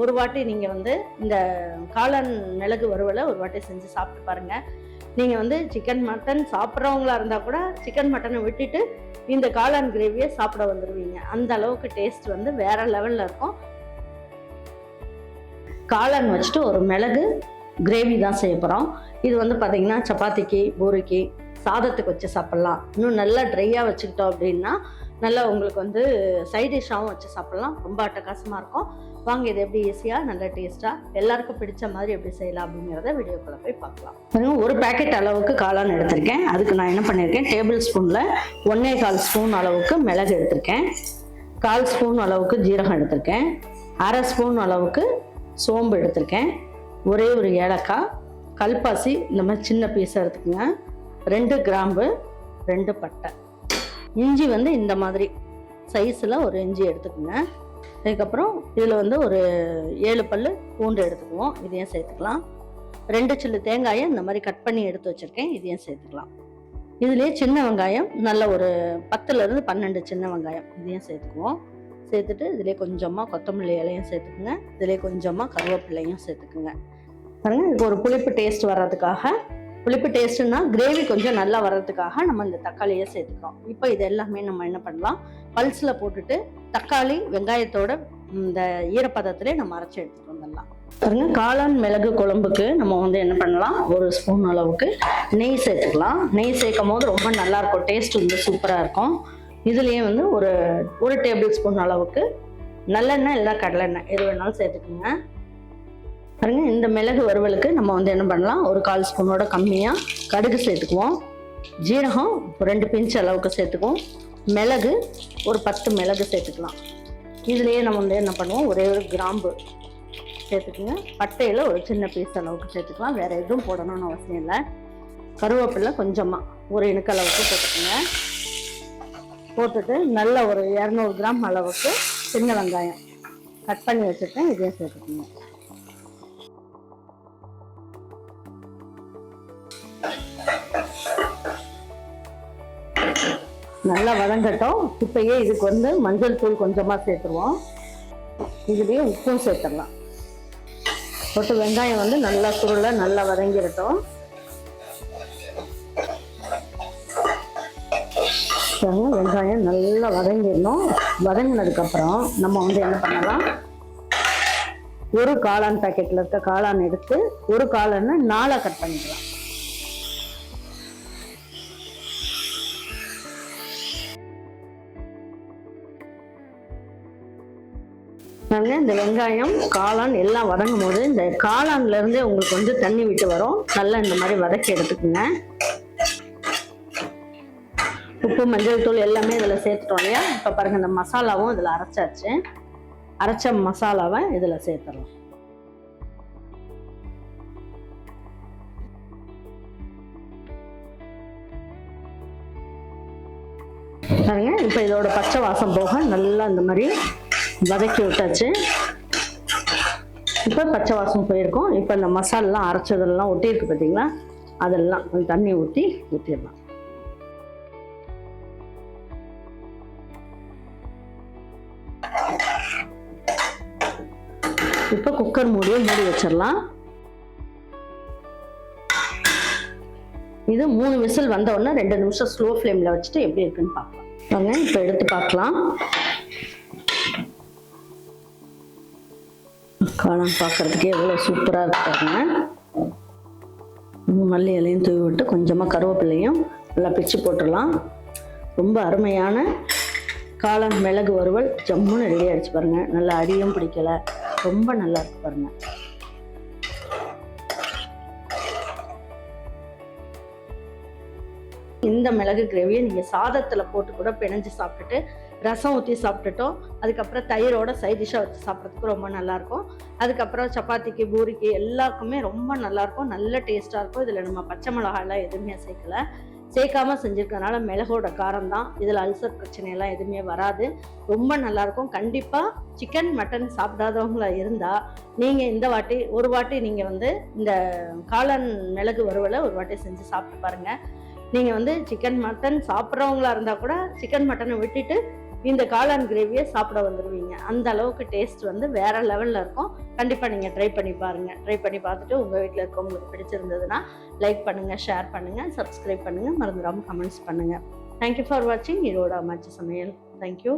ஒரு வாட்டி நீங்கள் வந்து இந்த காளான் மிளகு வறுவலை ஒரு வாட்டி செஞ்சு சாப்பிட்டு பாருங்கள். நீங்கள் வந்து சிக்கன் மட்டன் சாப்பிட்றவங்களா இருந்தால் கூட சிக்கன் மட்டனை விட்டுட்டு இந்த காளான் கிரேவியை சாப்பிட வந்துடுவீங்க. அந்த அளவுக்கு டேஸ்ட் வந்து வேற லெவலில் இருக்கும். காளான் வச்சுட்டு ஒரு மிளகு கிரேவி தான் செய்ய போகிறோம். இது வந்து பார்த்திங்கன்னா சப்பாத்திக்கு, பூரிக்கு, சாதத்துக்கு வச்சு சாப்பிட்லாம். இன்னும் நல்லா ட்ரையாக வச்சுக்கிட்டோம் அப்படின்னா நல்லா உங்களுக்கு வந்து சைட் டிஷ்ஷாகவும் வச்சு சாப்பிட்லாம். ரொம்ப அட்டகாசமாக இருக்கும். வாங்க இது எப்படி ஈஸியாக நல்ல டேஸ்ட்டாக எல்லாருக்கும் பிடிச்ச மாதிரி எப்படி செய்யலாம் அப்படிங்கிறத வீடியோக்குள்ளே போய் பார்க்கலாம். ஒரு பேக்கெட் அளவுக்கு காளான் எடுத்திருக்கேன். அதுக்கு நான் என்ன பண்ணியிருக்கேன், டேபிள் ஸ்பூனில் 1.25 ஸ்பூன் அளவுக்கு மிளகு எடுத்திருக்கேன், 1/4 ஸ்பூன் அளவுக்கு ஜீரகம் எடுத்திருக்கேன், 1/2 ஸ்பூன் அளவுக்கு சோம்பு எடுத்திருக்கேன், ஒரே ஒரு ஏலக்காய், கல்பாசி இந்த மாதிரி சின்ன பீஸாக எடுத்துக்கோங்க, 2 கிராம்பு, 2 பட்டை, இஞ்சி வந்து இந்த மாதிரி சைஸில் ஒரு இஞ்சி எடுத்துக்கோங்க. அதுக்கப்புறம் இதில் வந்து ஒரு 7 பல் பூண்டு எடுத்துக்குவோம், இதையும் சேர்த்துக்கலாம். 2 சில்லு தேங்காயை இந்த மாதிரி கட் பண்ணி எடுத்து வச்சுருக்கேன், இதையும் சேர்த்துக்கலாம். இதுலேயே சின்ன வெங்காயம் நல்ல ஒரு 10லேருந்து 12 சின்ன வெங்காயம் இதையும் சேர்த்துக்குவோம். சேர்த்துட்டு இதிலே கொஞ்சமாக கொத்தமல்லி இலையும் சேர்த்துக்குங்க, இதிலே கொஞ்சமாக கருவேப்பிலையும் சேர்த்துக்குங்க. பாருங்கள், இதுக்கு ஒரு புளிப்பு டேஸ்ட் வர்றதுக்காக, புளிப்பு டேஸ்ட்டுன்னா கிரேவி கொஞ்சம் நல்லா வர்றதுக்காக நம்ம இந்த தக்காளியை சேர்த்துக்கிறோம். இப்போ இது எல்லாமே நம்ம என்ன பண்ணலாம், பல்ஸில் போட்டுட்டு தக்காளி வெங்காயத்தோட இந்த ஈரப்பதத்திலே நம்ம அரைச்சி எடுத்துகிட்டு வந்துடலாம். பாருங்க, காளான் மிளகு குழம்புக்கு நம்ம வந்து என்ன பண்ணலாம், 1 ஸ்பூன் அளவுக்கு நெய் சேர்த்துக்கலாம். நெய் சேர்க்கும் போது ரொம்ப நல்லாயிருக்கும், டேஸ்ட் வந்து சூப்பராக இருக்கும். இதுலேயே வந்து ஒரு டேபிள் ஸ்பூன் அளவுக்கு நல்லெண்ணெய் இல்லை கடலெண்ணெய் எது வேணாலும் சேர்த்துக்குங்க. பாருங்க, இந்த மிளகு வறுவலுக்கு நம்ம வந்து என்ன பண்ணலாம், ஒரு 1/4 ஸ்பூனோட கம்மியாக கடுகு சேர்த்துக்குவோம், ஜீரகம் 2 பிஞ்ச் அளவுக்கு சேர்த்துக்குவோம், மிளகு ஒரு 10 மிளகு சேர்த்துக்கலாம். இதுலேயே நம்ம வந்து என்ன பண்ணுவோம், ஒரே ஒரு கிராம்பு சேர்த்துக்குங்க, பட்டையில் ஒரு சின்ன பீஸ் அளவுக்கு சேர்த்துக்கலாம், வேறு எதுவும் போடணும்னு அவசியம் இல்லை. கருவேப்பிலை கொஞ்சமாக ஒரு இனுக்கு அளவுக்கு போட்டுக்கோங்க. போட்டுட்டு நல்ல ஒரு 200 கிராம் அளவுக்கு சின்ன வெங்காயம் கட் பண்ணி வச்சுருக்கேன், இதையும் சேர்த்துக்கோங்க. நல்லா வதங்கட்டும். இப்பயே இதுக்கு வந்து மஞ்சள் தூள் கொஞ்சமாக சேர்த்துருவோம், இதுலேயே உப்பும் சேர்த்துடலாம். போட்டு வெங்காயம் வந்து நல்லா சுருள நல்லா வதங்கிடட்டும். வெங்காயம் நல்லா வதங்கிடணும். வதங்கினதுக்கப்புறம் நம்ம வந்து என்ன பண்ணலாம், ஒரு காளான் பேக்கெட்டில் இருக்க காளான் எடுத்து ஒரு காளானை 4 கட் பண்ணிக்கலாம். இந்த வெங்காயம் காளான் எல்லாம் வதங்கும் போது இந்த காளான்ல இருந்தே உங்களுக்கு வந்து தண்ணி விட்டு வரும். நல்லா இந்த மாதிரி வதக்கி எடுத்துக்குங்க. உப்பு மஞ்சள் தூள் எல்லாமே இதில் சேர்த்துட்டோம் இல்லையா. இப்போ பாருங்க, இந்த மசாலாவும் இதில் அரைச்சாச்சு. அரைச்ச மசாலாவை இதில் சேர்த்துடலாம். பாருங்க, இப்போ இதோட பச்சை வாசம் போக நல்லா இந்த மாதிரி வதக்கி விட்டாச்சு. இப்போ பச்சை வாசம் போயிருக்கும். இப்போ இந்த மசாலெலாம் அரைச்சதெல்லாம் ஒட்டியிருக்கு பார்த்தீங்களா, அதெல்லாம் கொஞ்சம் தண்ணி ஊற்றிடலாம். இப்போ குக்கர் மூடி வச்சிடலாம். இது 3 விசில் வந்த உடனே 2 நிமிஷம் ஸ்லோ ஃப்ளேமில் வச்சுட்டு எப்படி இருக்குன்னு பார்க்கலாம். இப்போ எடுத்து பார்க்கலாம். காளான் பார்க்குறதுக்கே எவ்வளோ சூப்பராக இருக்காங்க. மல்லி இலையும் தூவி விட்டு கொஞ்சமாக கருவேப்பிலையும் நல்லா பிச்சு போட்டுடலாம். ரொம்ப அருமையான காளான் மிளகு வறுவல் ஜம்முன்னு ரெடி ஆகிடுச்சு பாருங்கள். நல்லா அடியும் பிடிக்கலை, ரொம்ப நல்லா இருக்கு பாருங்கள். இந்த மிளகு கிரேவியை நீங்கள் சாதத்தில் போட்டு கூட பிணைஞ்சு சாப்பிட்டுட்டு ரசம் ஊற்றி சாப்பிட்டுட்டோம், அதுக்கப்புறம் தயிரோட சைட் டிஷ்ஷாக வச்சு சாப்பிட்றதுக்கு ரொம்ப நல்லாயிருக்கும். அதுக்கப்புறம் சப்பாத்திக்கு, பூரிக்கு எல்லாருக்குமே ரொம்ப நல்லாயிருக்கும், நல்ல டேஸ்ட்டாக இருக்கும். இதில் நம்ம பச்சை மிளகாயெல்லாம் எதுவுமே சேர்க்காமல் செஞ்சுருக்கனால மிளகோட காரம் தான். இதில் அல்சர் பிரச்சனையெல்லாம் எதுவுமே வராது, ரொம்ப நல்லாயிருக்கும். கண்டிப்பாக சிக்கன் மட்டன் சாப்பிடாதவங்களா இருந்தால் நீங்கள் ஒரு வாட்டி நீங்கள் வந்து இந்த காளான் மிளகு வறுவலை ஒரு வாட்டி செஞ்சு சாப்பிட்டு பாருங்கள். நீங்கள் வந்து சிக்கன் மட்டன் சாப்பிட்றவங்களா இருந்தால் கூட சிக்கன் மட்டனை விட்டுட்டு இந்த காளான் கிரேவியை சாப்பிட வந்துடுவீங்க. அந்த அளவுக்கு டேஸ்ட் வந்து வேற லெவலில் இருக்கும். கண்டிப்பாக நீங்கள் ட்ரை பண்ணி பாருங்கள். ட்ரை பண்ணி பார்த்துட்டு உங்கள் வீட்டில் இருக்கவங்களுக்கு பிடிச்சிருந்ததுன்னா லைக் பண்ணுங்கள், ஷேர் பண்ணுங்கள், சப்ஸ்கிரைப் பண்ணுங்கள், மறந்துடாமல் கமெண்ட்ஸ் பண்ணுங்கள். தேங்க்யூ ஃபார் வாட்சிங் ஈரோடு அம்மாச்சி சமையல். தேங்க்யூ.